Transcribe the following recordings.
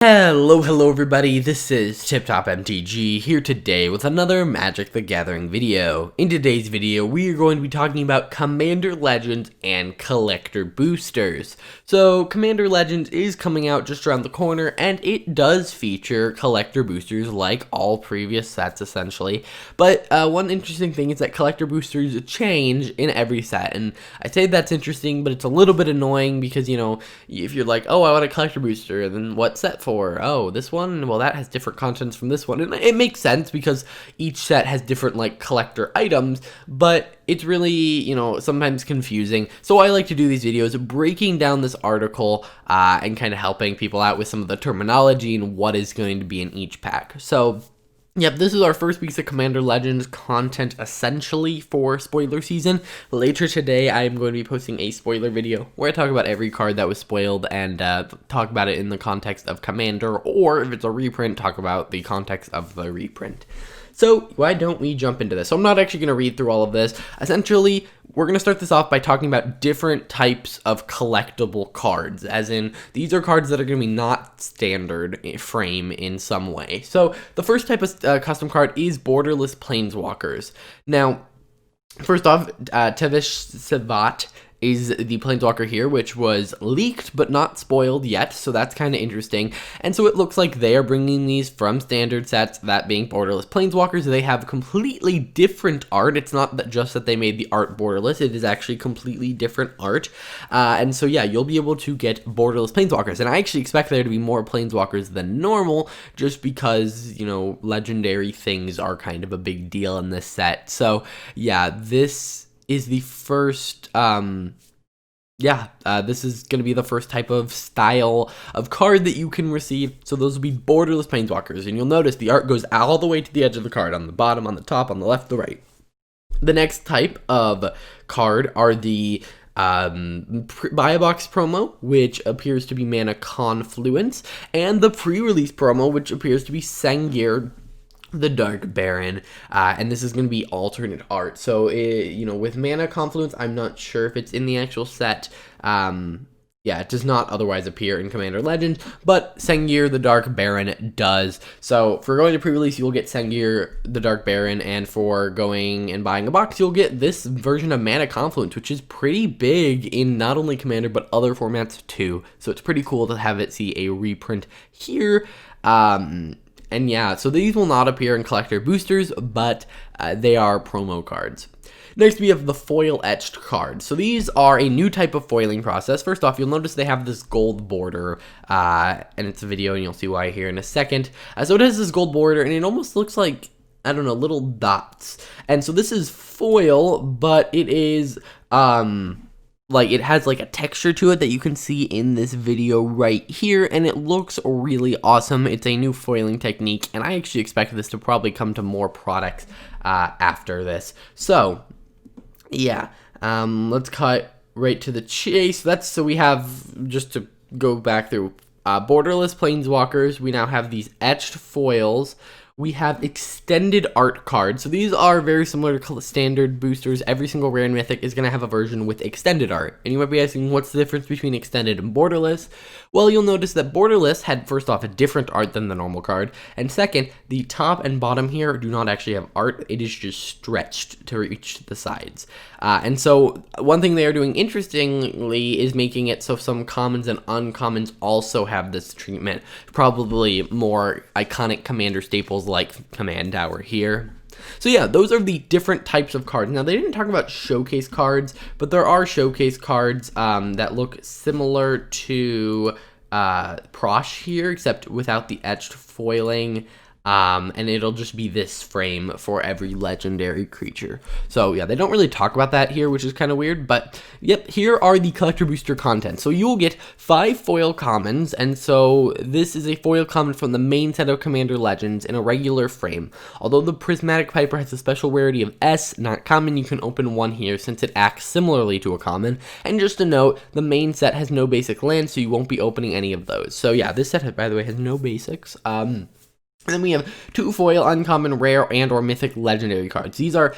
Hello everybody, this is Tip Top MTG here today with another Magic the Gathering video. In today's video, we are going to be talking about Commander Legends and Collector Boosters. So, Commander Legends is coming out just around the corner, and it does feature Collector Boosters like all previous sets essentially. But one interesting thing is that Collector Boosters change in every set, and I say that's interesting, but it's a little bit annoying because, you know, if you're like, oh, I want a Collector Booster, then what set for? Oh, this one, well, that has different contents from this one, and it makes sense because each set has different like collector items, but it's really, you know, sometimes confusing. So I like to do these videos breaking down this article and kind of helping people out with some of the terminology and what is going to be in each pack. So yep, this is our first piece of Commander Legends content essentially for spoiler season. Later today, I am going to be posting a spoiler video where I talk about every card that was spoiled and talk about it in the context of Commander, or if it's a reprint, talk about the context of the reprint. So why don't we jump into this? So I'm not actually going to read through all of this. Essentially, we're going to start this off by talking about different types of collectible cards, as in these are cards that are going to be not standard frame in some way. So the first type of custom card is borderless Planeswalkers. Now, first off, Tevish Savat is the Planeswalker here, which was leaked but not spoiled yet, so that's kind of interesting. And so it looks like they are bringing these from standard sets, that being borderless Planeswalkers. They have completely different art. It's not that just that they made the art borderless, it is actually completely different art. And so yeah, you'll be able to get borderless Planeswalkers, and I actually expect there to be more Planeswalkers than normal, just because, you know, legendary things are kind of a big deal in this set. So yeah, this is the first, this is going to be the first type of style of card that you can receive. So those will be borderless Planeswalkers, and you'll notice the art goes all the way to the edge of the card, on the bottom, on the top, on the left, the right. The next type of card are the buy a box promo, which appears to be Mana Confluence, and the pre-release promo, which appears to be Sengir the Dark Baron, and this is going to be alternate art. So, you know, with Mana Confluence, I'm not sure if it's in the actual set. Yeah, it does not otherwise appear in Commander Legends, but Sengir the Dark Baron does. So, for going to pre-release, you'll get Sengir the Dark Baron, and for going and buying a box, you'll get this version of Mana Confluence, which is pretty big in not only Commander, but other formats too. So, it's pretty cool to have it see a reprint here. And yeah, so these will not appear in collector boosters, but they are promo cards. Next, we have the foil etched cards. So these are a new type of foiling process. First off, you'll notice they have this gold border, and it's a video, and you'll see why here in a second. So it has this gold border, and it almost looks like, I don't know, little dots. And so this is foil, but it is, like, it has like a texture to it that you can see in this video right here, and it looks really awesome. It's a new foiling technique, and I actually expect this to probably come to more products after this. So yeah, let's cut right to the chase. So we have, just to go back through, borderless Planeswalkers. We now have these etched foils. We have extended art cards. So these are very similar to standard boosters. Every single rare and mythic is going to have a version with extended art. And you might be asking, what's the difference between extended and borderless? Well, you'll notice that borderless had, first off, a different art than the normal card. And second, the top and bottom here do not actually have art. It is just stretched to reach the sides. And so one thing they are doing interestingly is making it so some commons and uncommons also have this treatment. Probably more iconic Commander staples like Command Tower here. So yeah, those are the different types of cards. Now, they didn't talk about showcase cards, but there are showcase cards that look similar to Prosh here, except without the etched foiling. And it'll just be this frame for every legendary creature. So yeah, they don't really talk about that here, which is kind of weird, but yep, here are the collector booster content. So you'll get 5 foil commons, and so this is a foil common from the main set of Commander Legends in a regular frame. Although the Prismatic Piper has a special rarity of S, not common, you can open one here since it acts similarly to a common. And just a note, the main set has no basic lands, so you won't be opening any of those. So yeah, this set, by the way, has no basics. And then we have 2 foil, uncommon, rare, and or mythic legendary cards. These are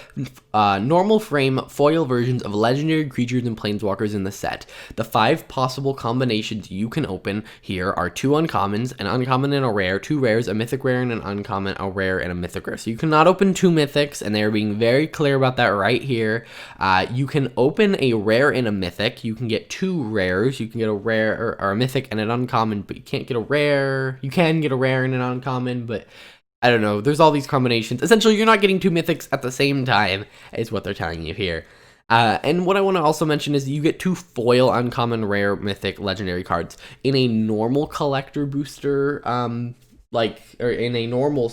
normal frame foil versions of legendary creatures and planeswalkers in the set. The 5 possible combinations you can open here are 2 uncommons, an uncommon and a rare, 2 rares, a mythic rare and an uncommon, a rare, and a mythic rare. So you cannot open 2 mythics, and they're being very clear about that right here. You can open a rare and a mythic. You can get 2 rares. You can get a rare or a mythic and an uncommon, but you can't get a rare. You can get a rare and an uncommon, but I don't know. There's all these combinations. Essentially, you're not getting 2 mythics at the same time, is what they're telling you here. And what I want to also mention is you get 2 foil, uncommon, rare, mythic, legendary cards in a normal collector booster, or in a normal,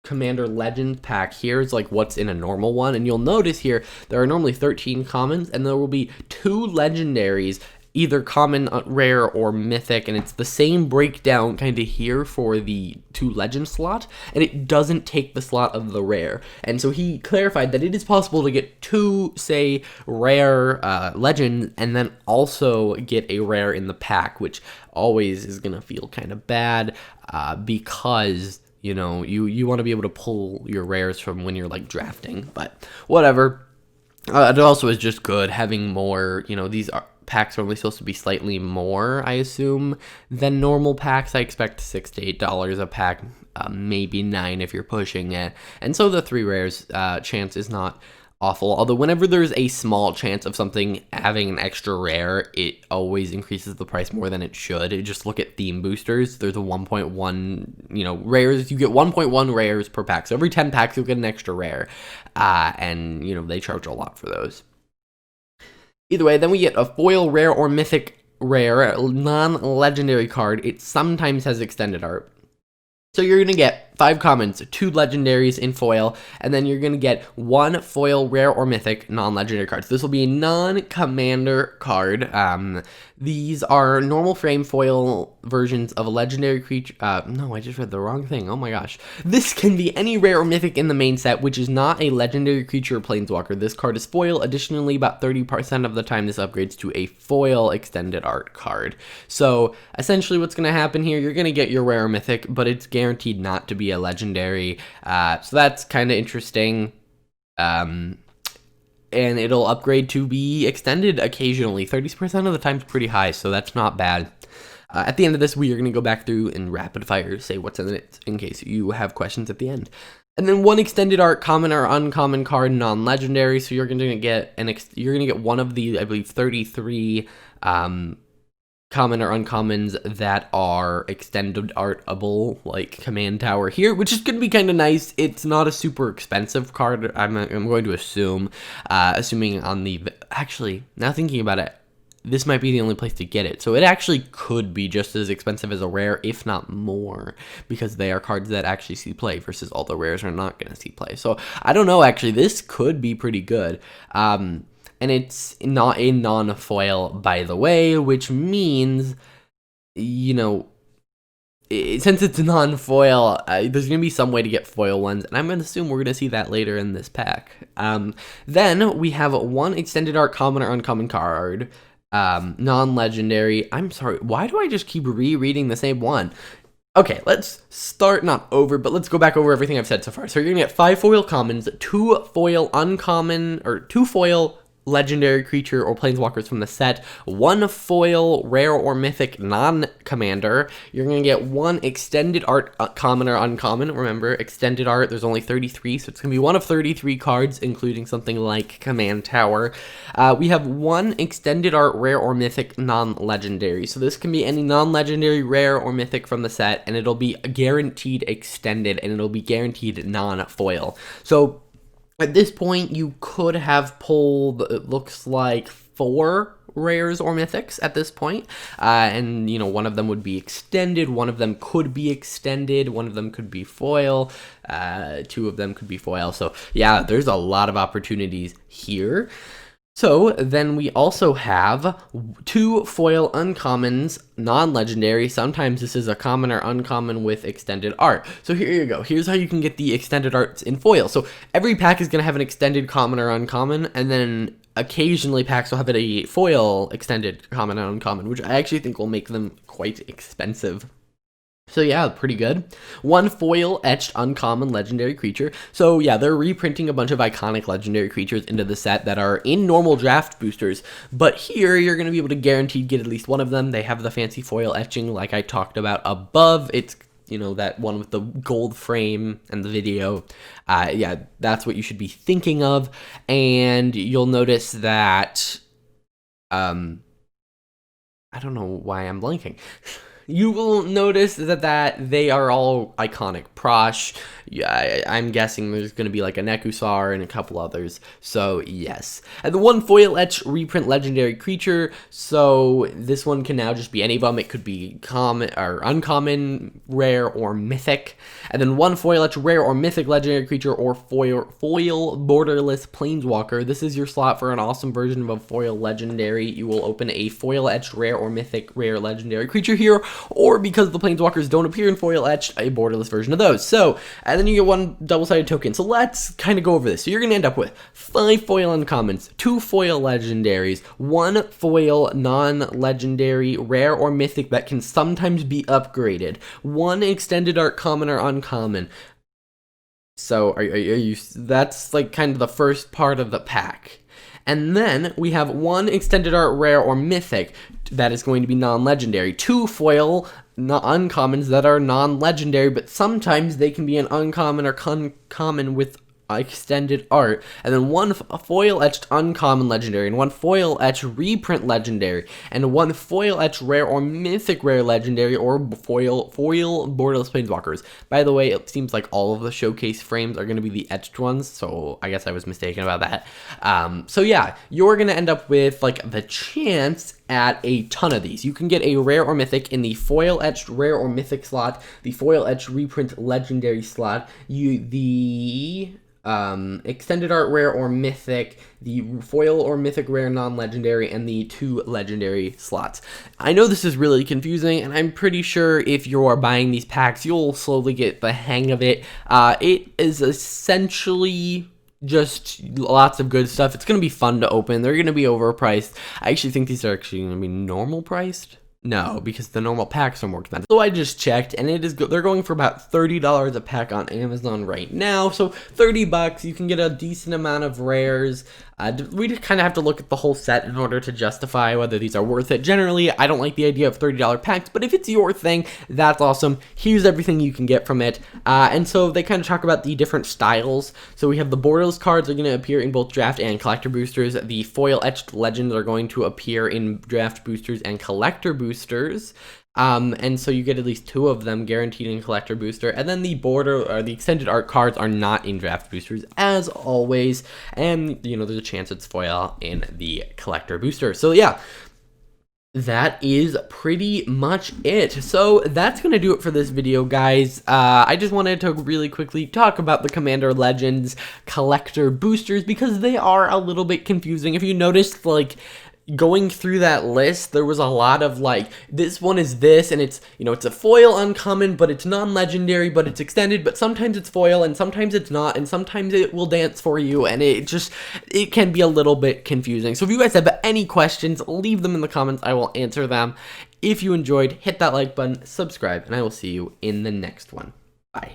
Commander Legend pack. Here's like what's in a normal one, and you'll notice here there are normally 13 commons, and there will be 2 legendaries, either common, rare, or mythic, and it's the same breakdown kind of here for the 2 legend slot, and it doesn't take the slot of the rare. And so he clarified that it is possible to get 2, say, rare legends, and then also get a rare in the pack, which always is gonna feel kind of bad, because you know, you want to be able to pull your rares from when you're like drafting, but whatever. It also is just good having more, these packs are only supposed to be slightly more, I assume, than normal packs. I expect $6 to $8 a pack, maybe $9 if you're pushing it. And so the 3 rares chance is not awful. Although whenever there's a small chance of something having an extra rare, it always increases the price more than it should. Just look at theme boosters. There's a 1.1, rares. You get 1.1 rares per pack. So every 10 packs, you'll get an extra rare. And, they charge a lot for those. Either way, then we get a foil, rare, or mythic rare, non-legendary card. It sometimes has extended art. So you're going to get 5 commons, 2 legendaries in foil, and then you're going to get 1 foil, rare, or mythic non-legendary cards. This will be a non-commander card. These are normal frame foil versions of a legendary creature. No, I just read the wrong thing. Oh my gosh. This can be any rare or mythic in the main set, which is not a legendary creature or planeswalker. This card is foil. Additionally, about 30% of the time, this upgrades to a foil extended art card. So essentially what's going to happen here, you're going to get your rare or mythic, but it's guaranteed not to be a legendary. So that's kind of interesting. And it'll upgrade to be extended occasionally. 30% of the time is pretty high, so that's not bad. At the end of this, we are going to go back through and rapid fire say what's in it in case you have questions at the end. And then 1 extended art common or uncommon card, non-legendary. So you're going to get one of the, I believe, 33 common or uncommons that are extended artable, like Command Tower here, which is going to be kind of nice. It's not a super expensive card, I'm going to assume, assuming on the, actually, now thinking about it, this might be the only place to get it. So it actually could be just as expensive as a rare, if not more, because they are cards that actually see play versus all the rares are not going to see play. So I don't know, actually, this could be pretty good. And it's not a non-foil, by the way, which means, since it's non-foil, there's going to be some way to get foil ones, and I'm going to assume we're going to see that later in this pack. Then we have 1 extended art common or uncommon card, non-legendary. I'm sorry, why do I just keep rereading the same one? Okay, let's start, not over, but let's go back over everything I've said so far. So you're going to get 5 foil commons, 2 foil uncommon, or 2 foil legendary creature or planeswalkers from the set, 1 foil, rare, or mythic non-commander. You're going to get 1 extended art common or uncommon. Remember, extended art, there's only 33, so it's going to be 1 of 33 cards, including something like Command Tower. We have 1 extended art, rare, or mythic non-legendary. So this can be any non-legendary, rare, or mythic from the set, and it'll be guaranteed extended, and it'll be guaranteed non-foil. So at this point, you could have pulled, it looks like, 4 rares or mythics at this point. And, one of them would be extended, one of them could be extended, one of them could be foil, 2 of them could be foil. So, yeah, there's a lot of opportunities here. So then we also have 2 foil uncommons, non-legendary. Sometimes this is a common or uncommon with extended art. So here you go. Here's how you can get the extended arts in foil. So every pack is going to have an extended common or uncommon, and then occasionally packs will have a foil extended common or uncommon, which I actually think will make them quite expensive. So yeah, pretty good. One foil etched uncommon legendary creature. So yeah, they're reprinting a bunch of iconic legendary creatures into the set that are in normal draft boosters. But here, you're going to be able to guaranteed get at least one of them. They have the fancy foil etching like I talked about above. It's, you know, that one with the gold frame and the video. Yeah, that's what you should be thinking of. And you'll notice that, I don't know why I'm blanking. You will notice that they are all iconic. Prosh, yeah, I'm guessing there's going to be like a Nekusar and a couple others. So yes. And the one foil etch reprint legendary creature. So this one can now just be any of them. It could be common or uncommon, rare, or mythic. And then one foil etch rare or mythic legendary creature or foil borderless planeswalker. This is your slot for an awesome version of a foil legendary. You will open a foil etched rare or mythic rare legendary creature here, or because the planeswalkers don't appear in foil etched, a borderless version of those. So, and then you get one double-sided token. So let's kind of go over this. So you're going to end up with 5 foil uncommons, 2 foil legendaries, 1 foil non-legendary rare or mythic that can sometimes be upgraded, 1 extended art common or uncommon. So are you that's like kind of the first part of the pack. And then we have 1 extended art rare or mythic that is going to be non-legendary, 2 foil uncommons that are non-legendary, but sometimes they can be an uncommon or common with extended art, and then 1 foil etched uncommon legendary, and 1 foil etched reprint legendary, and 1 foil etched rare or mythic rare legendary, or foil borderless planeswalkers. By the way, it seems like all of the showcase frames are going to be the etched ones, so I guess I was mistaken about that. So yeah, you're going to end up with like the chance at a ton of these. You can get a rare or mythic in the foil etched rare or mythic slot, the foil etched reprint legendary slot, the extended art rare or mythic, the foil or mythic rare non-legendary, and the 2 legendary slots. I know this is really confusing, and I'm pretty sure if you're buying these packs, you'll slowly get the hang of it. It is essentially just lots of good stuff. It's going to be fun to open. They're going to be overpriced. I actually think these are actually going to be normal priced. No, because the normal packs are more expensive. So I just checked, and they're going for about $30 a pack on Amazon right now. So $30, you can get a decent amount of rares. We just kind of have to look at the whole set in order to justify whether these are worth it. Generally, I don't like the idea of $30 packs, but if it's your thing, that's awesome. Here's everything you can get from it. And so they kind of talk about the different styles. So we have the borderless cards are going to appear in both draft and collector boosters. The foil etched legends are going to appear in draft boosters and collector boosters. And so you get at least 2 of them guaranteed in collector booster, and then the the extended art cards are not in draft boosters as always, and you know there's a chance it's foil in the collector booster. So yeah, that is pretty much it. So that's going to do it for this video, guys. I just wanted to really quickly talk about the Commander Legends collector boosters because they are a little bit confusing. If you noticed, like, going through that list, there was a lot of like, this one is this, and it's, you know, it's a foil uncommon, but it's non-legendary, but it's extended, but sometimes it's foil, and sometimes it's not, and sometimes it will dance for you, and it can be a little bit confusing. So if you guys have any questions, leave them in the comments. I will answer them. If you enjoyed, hit that like button, subscribe, and I will see you in the next one. Bye.